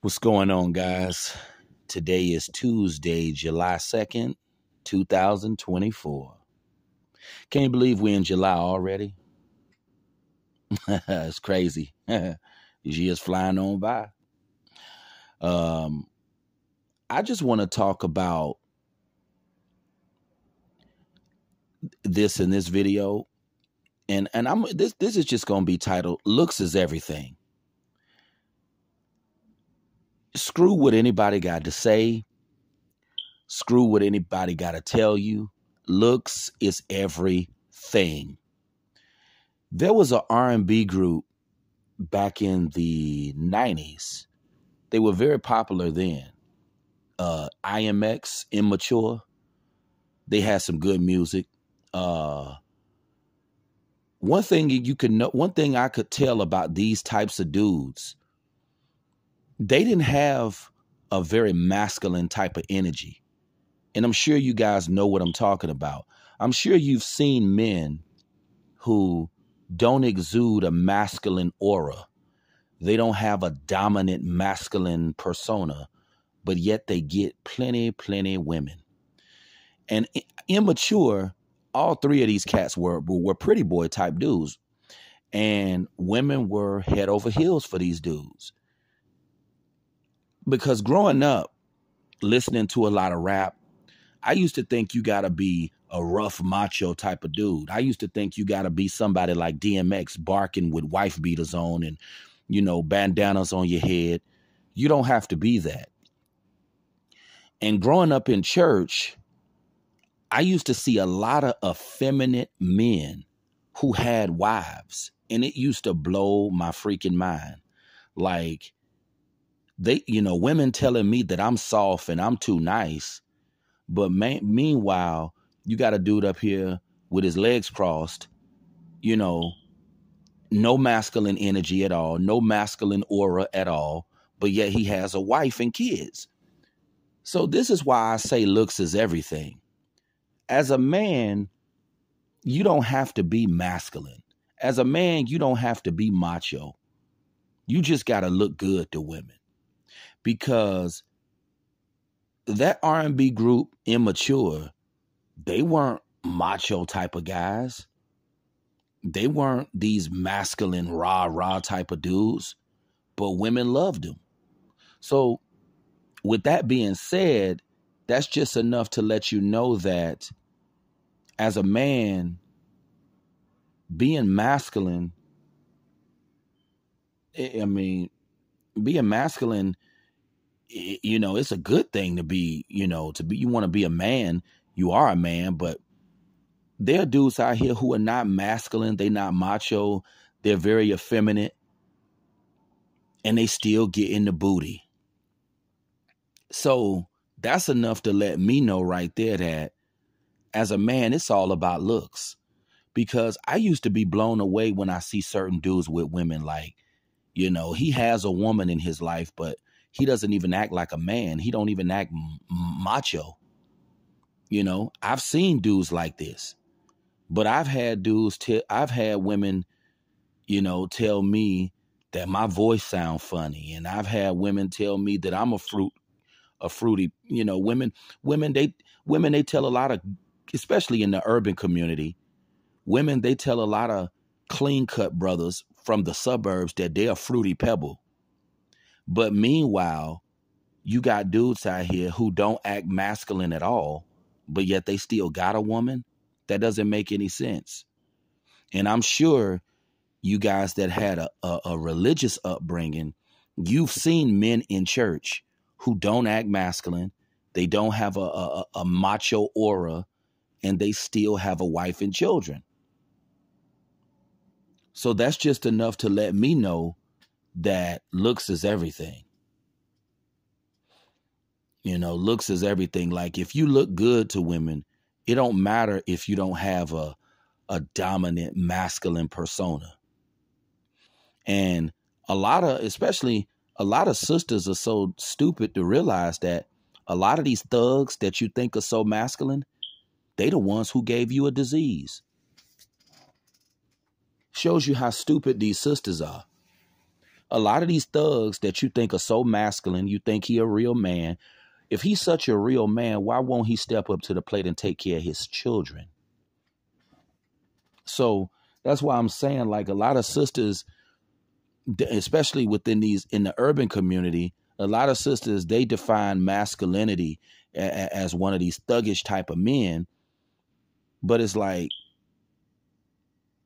What's going on, guys? Today is Tuesday, July 2nd, 2024. Can you believe we're in July already? It's crazy. These years flying on by. I just want to talk about this in this video. And this is just going to be titled Looks is Everything. Screw what anybody got to say. Screw what anybody got to tell you. Looks is everything. There was an R&B group back in the 90s. They were very popular then. IMX, Immature. They had some good music. One thing I could tell about these types of dudes, they didn't have a very masculine type of energy. And I'm sure you guys know what I'm talking about. I'm sure you've seen men who don't exude a masculine aura. They don't have a dominant masculine persona, but yet they get plenty women. And Immature, all three of these cats were pretty boy type dudes. And women were head over heels for these dudes. Because growing up, listening to a lot of rap, I used to think you got to be a rough macho type of dude. I used to think you got to be somebody like DMX barking with wife beaters on and, bandanas on your head. You don't have to be that. And growing up in church, I used to see a lot of effeminate men who had wives, and it used to blow my freaking mind. Like, women telling me that I'm soft and I'm too nice. But meanwhile, you got a dude up here with his legs crossed, no masculine energy at all, no masculine aura at all, but yet he has a wife and kids. So this is why I say looks is everything. As a man, you don't have to be masculine. As a man, you don't have to be macho. You just got to look good to women. Because that R&B group, Immature, they weren't macho type of guys. They weren't these masculine, rah type of dudes, but women loved them. So with that being said, that's just enough to let you know that as a man, being masculine, being masculine, it's a good thing to be, you want to be a man, you are a man, but there are dudes out here who are not masculine, they're not macho, they're very effeminate, and they still get in the booty. So that's enough to let me know right there that as a man, it's all about looks. Because I used to be blown away when I see certain dudes with women like, he has a woman in his life, but he doesn't even act like a man. He don't even act macho. I've seen dudes like this, but I've had women, tell me that my voice sound funny. And I've had women tell me that I'm a fruity, women, they tell a lot of, especially in the urban community, women, they tell a lot of clean cut brothers from the suburbs that they're a fruity pebble. But meanwhile, you got dudes out here who don't act masculine at all, but yet they still got a woman. That doesn't make any sense. And I'm sure you guys that had a religious upbringing, you've seen men in church who don't act masculine. They don't have a macho aura, and they still have a wife and children. So that's just enough to let me know that looks is everything. Looks is everything. Like, if you look good to women, it don't matter if you don't have a dominant masculine persona. And especially a lot of sisters are so stupid to realize that a lot of these thugs that you think are so masculine, they the ones who gave you a disease. Shows you how stupid these sisters are. A lot of these thugs that you think are so masculine, you think he a real man. If he's such a real man, why won't he step up to the plate and take care of his children? So that's why I'm saying, like, a lot of sisters, especially within in the urban community, a lot of sisters, they define masculinity as one of these thuggish type of men. But it's like,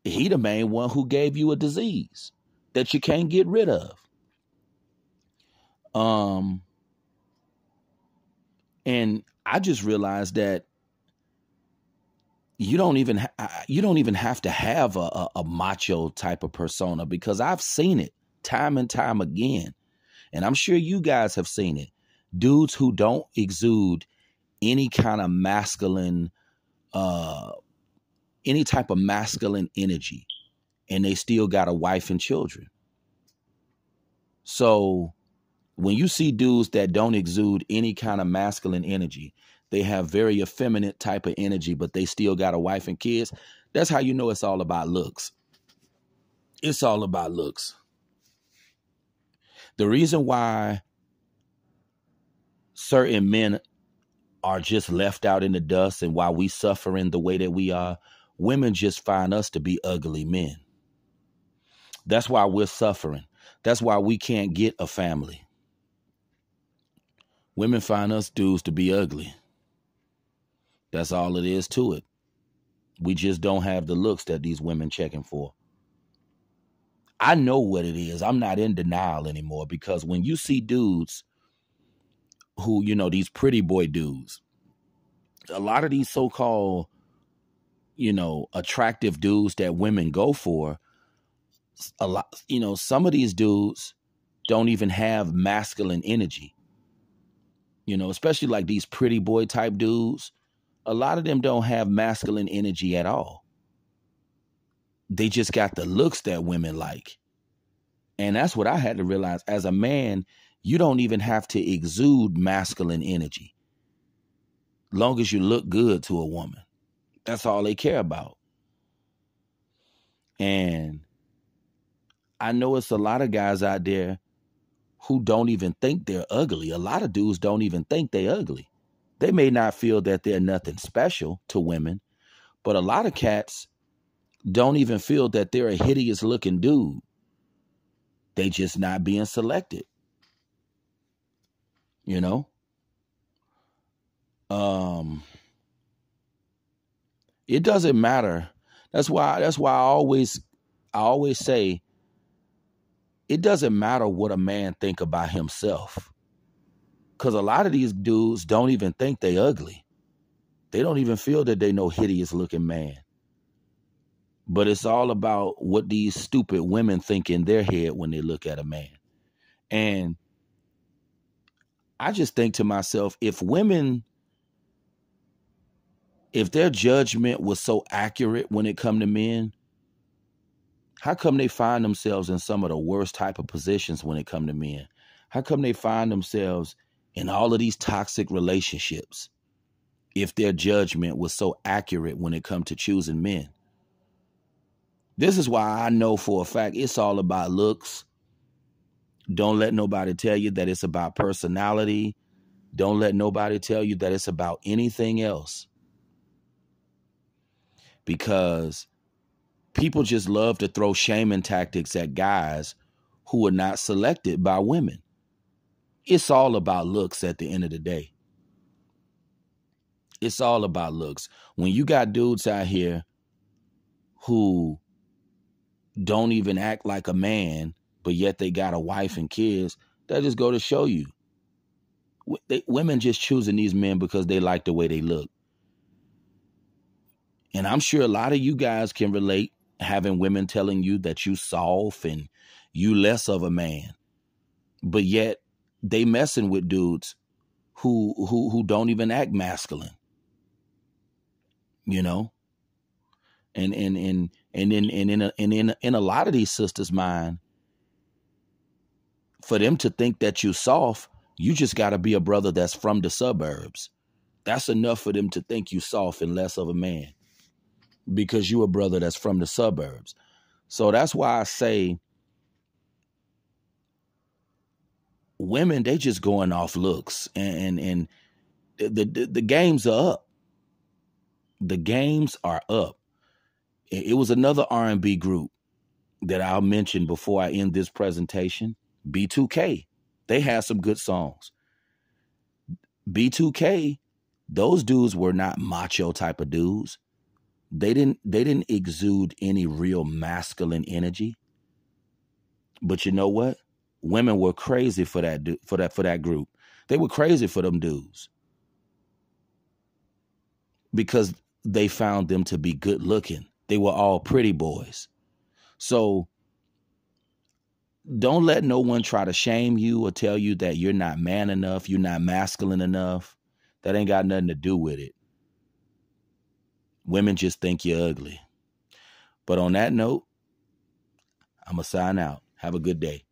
he the main one who gave you a disease that you can't get rid of. And I just realized that you don't even have to have a macho type of persona, because I've seen it time and time again. And I'm sure you guys have seen it. Dudes who don't exude any kind of masculine, any type of masculine energy, and they still got a wife and children. So when you see dudes that don't exude any kind of masculine energy, they have very effeminate type of energy, but they still got a wife and kids, that's how you know it's all about looks. It's all about looks. The reason why certain men are just left out in the dust and why we suffering the way that we are, women just find us to be ugly men. That's why we're suffering. That's why we can't get a family. Women find us dudes to be ugly. That's all it is to it. We just don't have the looks that these women checking for. I know what it is. I'm not in denial anymore, because when you see dudes who, you know, these pretty boy dudes, a lot of these so-called, you know, attractive dudes that women go for, a lot, you know, some of these dudes don't even have masculine energy. You know, especially like these pretty boy type dudes, a lot of them don't have masculine energy at all. They just got the looks that women like. And that's what I had to realize. As a man, you don't even have to exude masculine energy. Long as you look good to a woman. That's all they care about. And I know it's a lot of guys out there who don't even think they're ugly. A lot of dudes don't even think they're ugly. They may not feel that they're nothing special to women, but a lot of cats don't even feel that they're a hideous looking dude. They just not being selected. You know? It doesn't matter. That's why I always say it doesn't matter what a man think about himself. Because a lot of these dudes don't even think they ugly. They don't even feel that they no hideous looking man. But it's all about what these stupid women think in their head when they look at a man. And I just think to myself, if their judgment was so accurate when it come to men, how come they find themselves in some of the worst type of positions when it come to men? How come they find themselves in all of these toxic relationships if their judgment was so accurate when it come to choosing men? This is why I know for a fact it's all about looks. Don't let nobody tell you that it's about personality. Don't let nobody tell you that it's about anything else. Because people just love to throw shaming tactics at guys who are not selected by women. It's all about looks at the end of the day. It's all about looks. When you got dudes out here who don't even act like a man, but yet they got a wife and kids, that just go to show you. Women just choosing these men because they like the way they look. And I'm sure a lot of you guys can relate, having women telling you that you soft and you less of a man. But yet they messing with dudes who don't even act masculine. You know? And in a lot of these sisters' mind, for them to think that you soft, you just got to be a brother that's from the suburbs. That's enough for them to think you soft and less of a man, because you a brother that's from the suburbs. So that's why I say women, they just going off looks, and the games are up. The games are up. It was another R&B group that I'll mention before I end this presentation, B2K. They had some good songs. B2K, those dudes were not macho type of dudes. They didn't exude any real masculine energy. But you know what? Women were crazy for that group. They were crazy for them dudes because they found them to be good looking. They were all pretty boys. So don't let no one try to shame you or tell you that you're not man enough, you're not masculine enough. That ain't got nothing to do with it. Women just think you're ugly. But on that note, I'm going to sign out. Have a good day.